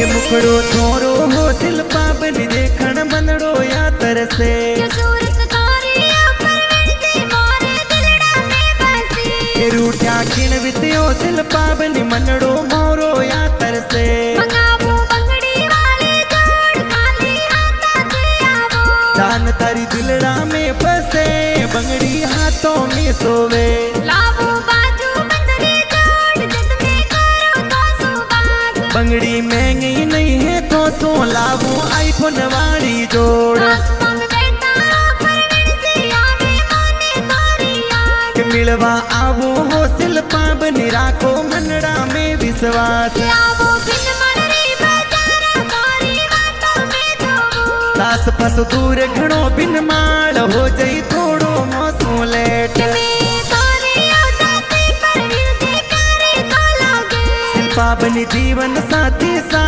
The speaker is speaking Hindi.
के मुखड़ो छोरो हो शिल्पा बनी देखण मनड़ो या तरसे रूठा खिण वित्यो शिल्पा बनी मनड़ो मोरो या तरसे दान तारी दिलड़ा में फसे बंगड़ी हाथों में सोवे बंगड़ी महंगी नहीं है तो सो लावो आईफोन वाली जोड़ के मिलवा आवो हो शिल्पा बनी राखो मनड़ा में विश्वास सास फस दूर घणो बिन माल हो जाई थोड़ो मौसू लेट शिल्पा बनी जीवन साथी सा